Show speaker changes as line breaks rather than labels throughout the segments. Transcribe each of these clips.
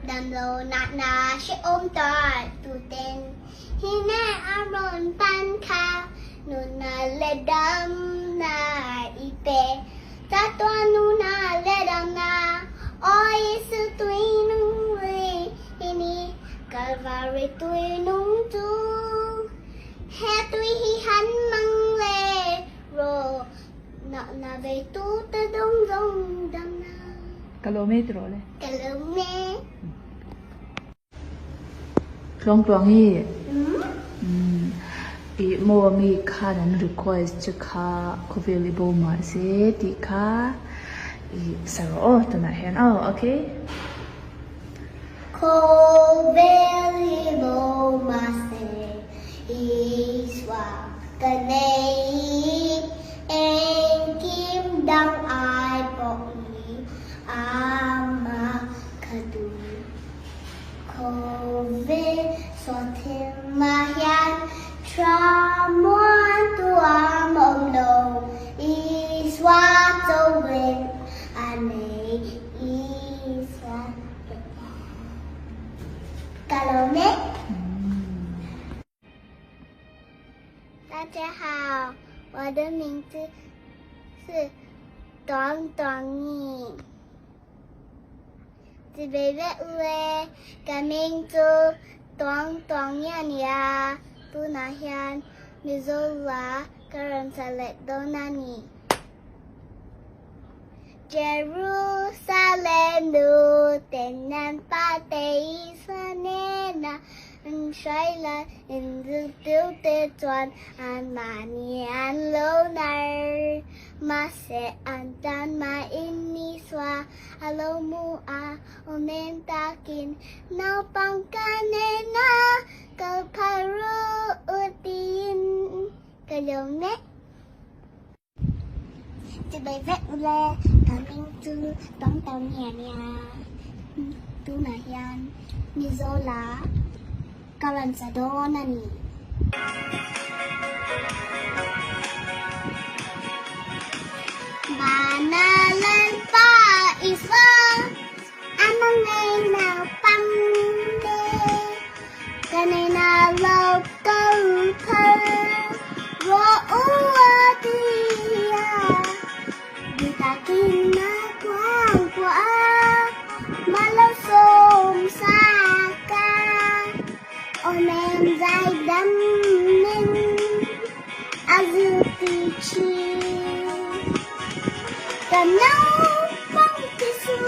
đầm lô nạt nà sẽ ôm tòa tù tên hi nè ám rôn pan khao nụ nà lê đâm nà y bê ta toa nụ nà lê đâm nà ôi sư tùy nung lê hi ni Calvary tùy nung tu he tùy hi hắn măng lê rô nọ nà về tu tơ đông đông đâm nà
kilometer le
Kalome
ลองตวงฮีอีโมมีค่านั้น request จะค่า available มาเสียที่ค่าอีสระโอตัวไหนเห็นเอาโอเค
Available mase iswa kanei en kim dang ai po i ama kadu Kove sotin mahyan tramuan tuam omdo iswa towin ane iswa Kalome 大家好，我的名字是短短你。这边的嘞，个名字短短呀呀，不那样，你走啦，个人才来到那里。Jerusalem nu tenan patay sa nena ang shaila in the tilted one and mani and loner mase andan ma iniswa alo mu a onen takin naupang kanena kalparu utin kalome Chị bé vét lê, cả minh tư, đóng tàu nhẹ nha Tu nà hian, mizo lá, cả lần xa đô nà nì Bà nà lên pa iswa, amang ngay nào pang đê Cả này nà lâu câu thơ, rô ua tìa Takin na quang qua malaw som sa ka onem zai dam min azuti chi kanau pang kisu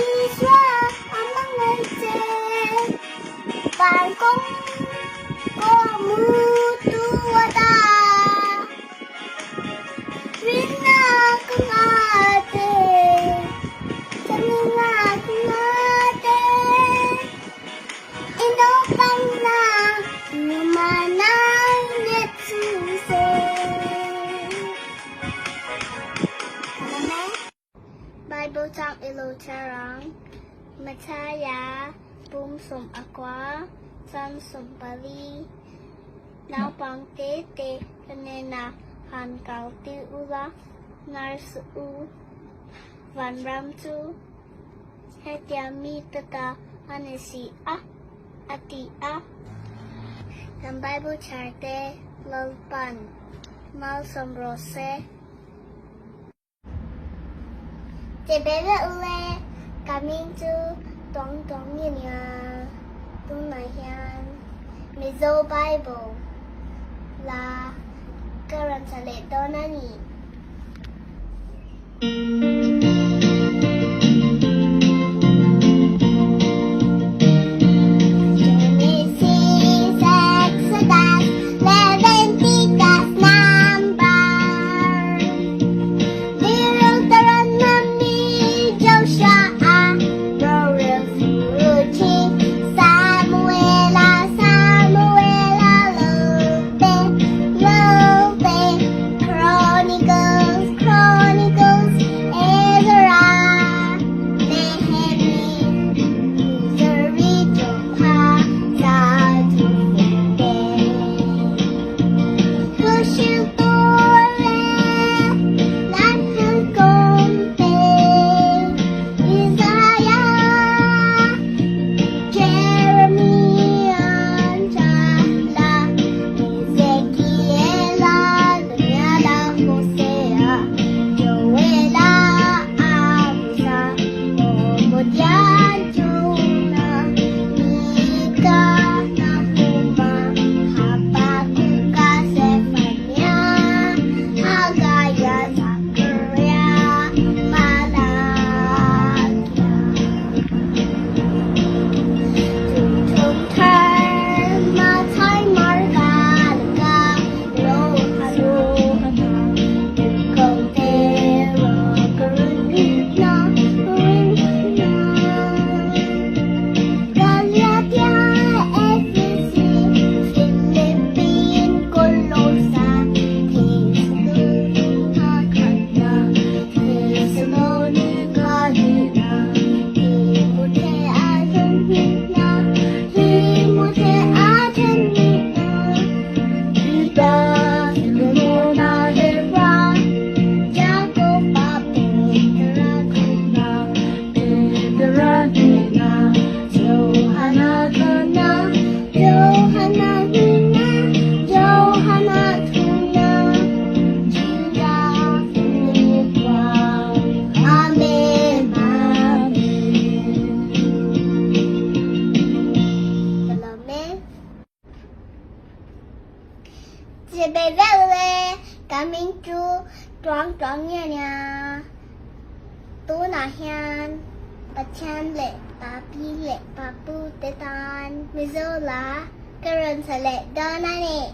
iswa amang ngai che par kong ko mu tu ta Rina kumate, Jamina kumate, Indo pangna, Lumana netsuse. Bible talk ilutarang, Mataya, Boom sum aqua, Sun sum bali, Naupang tete, Kanena. Han cao tiêu ula nar su van ram tu thiam mi tata anesi a ati a Nam Bible charte lalpan mal somrose Te bebe ule coming to tong tong nya tu na hian mizo Bible la Karan sa leto na ni. Genesis, Exodus, Leviticus, Number. Deuteronomy, Joshua, Royal Fuji, Samuela, Chronicles, tròn nha nha tú nà hiền bà chan lệ bà pi lệ bà pu tê tan mizo lá karen sa lệ đó nè nè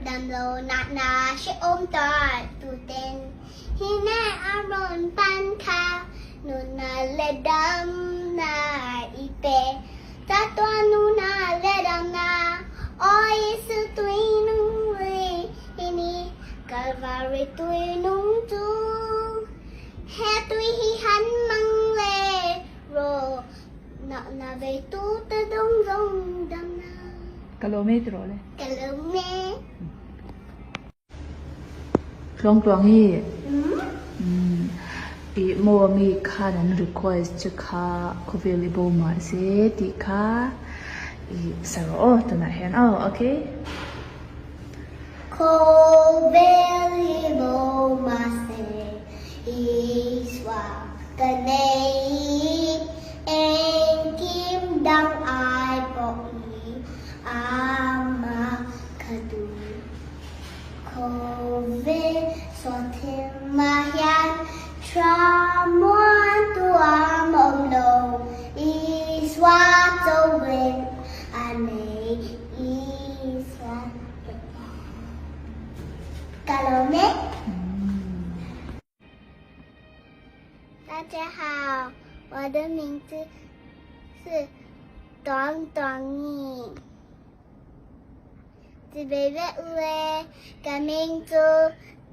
đầm lô nạt nà sẽ ôm tòa tù tên hi nè aron pan kha nụ nà lê đâm nà y bê ta toa nụ nà lê đâm nà ôi sư tùy nung lê hi ni calvary tùy nung tu he tùy hi hắn măng lê rô nọ nà về tu tê đông dông đâm nà
kilometer le
Kalome.
ลองตวงฮีอีโมมีค่านั้น request จะค่า available มาเสียที่ค่าอีสระโอตัวไหนเห็นเอาโอเค
Available mase iswa kanei en kim dang ai bo i ama kadu Kove sotin mahian tramuan tuam omlo iswa towin ane iswa Kalome 大家好，我的名字是短短你。自卑微乌诶，个名字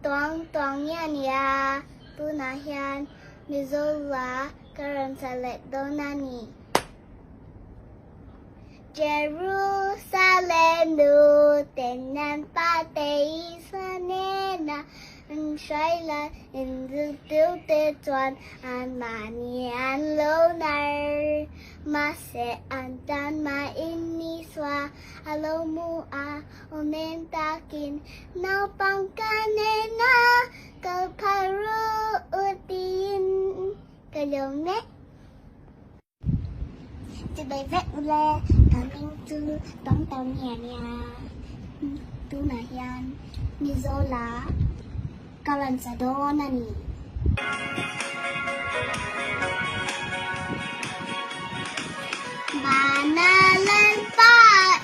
短短呀呀，不那样，你走啦，个人才来到那里。Jerusalem nu tenan patay sa nena ang shayla indul te tuan an mani an lonar mase antan ma iniswa alo mu a omentakin naupang kanena kalparu utin kalome Chị bé vẽ lê, cả minh tư, tông tàu nhẹ nhẹ Tu nà hiền, mizo lá Cả lần xa đô nà nì Bà nà lên ba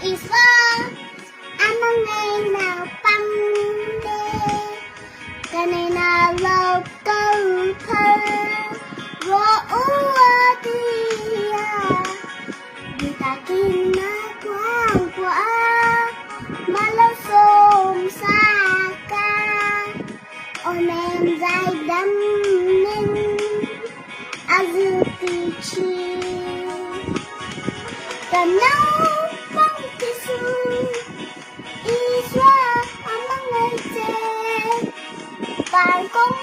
ý sơ Anh nâng ngày nào băng đê Cái này nà lâu câu thơ Rô ua đi Takin na quang qua malo som sa ka on em dài đâm ninh azuti chi cần nấu bông tí su iswa amang ngày chê bàn công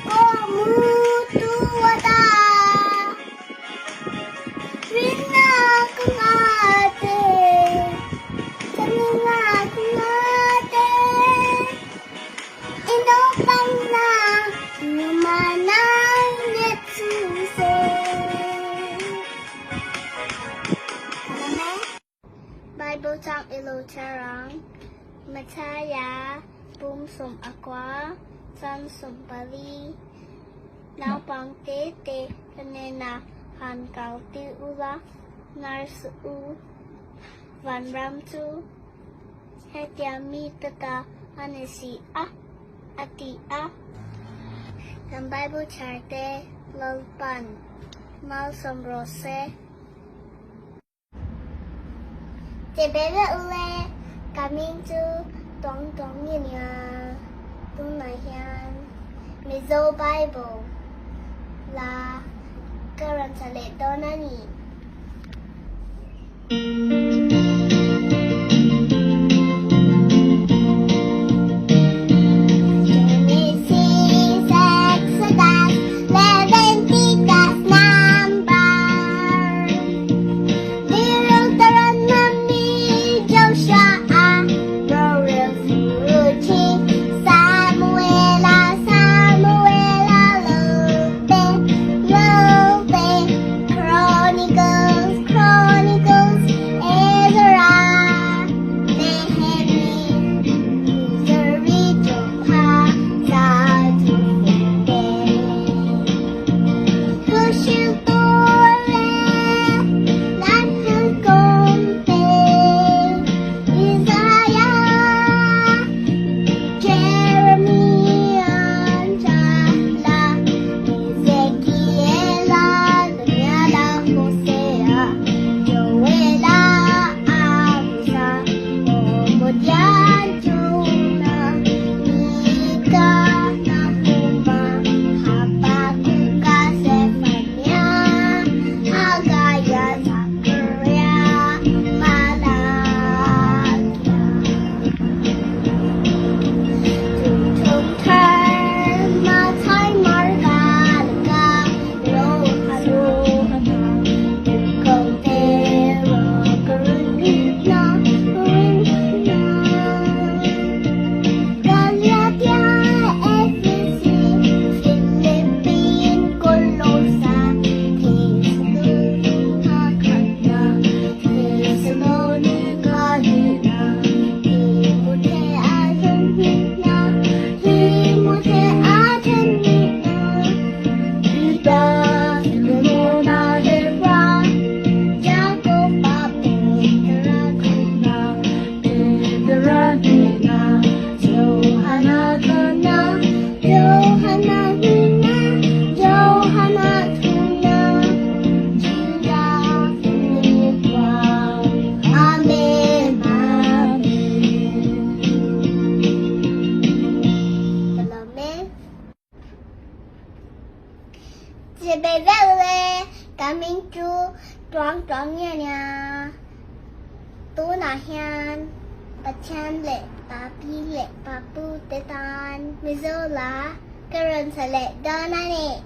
có mu tu ta Rina kumate, Samina kumate, Ino pang na, lo charang, mataya, boom sum aqua, sun sum bali, naupang te kanena han kau ti ula, nars u, van ram tu, thiam mi tata anesi a, ati a. Ang Bible charte, lalpan, mal som rose. Chị bé vợ ule, coming to tong tong như nha, tung này hiền, mizo Bible là current lệ đó nani. Chị bé vợ ule, coming to tong như nha, tu na hiền, bà chan lệ, bà pi lệ, bà pu tê tan, mizo la, current lệ đó nè.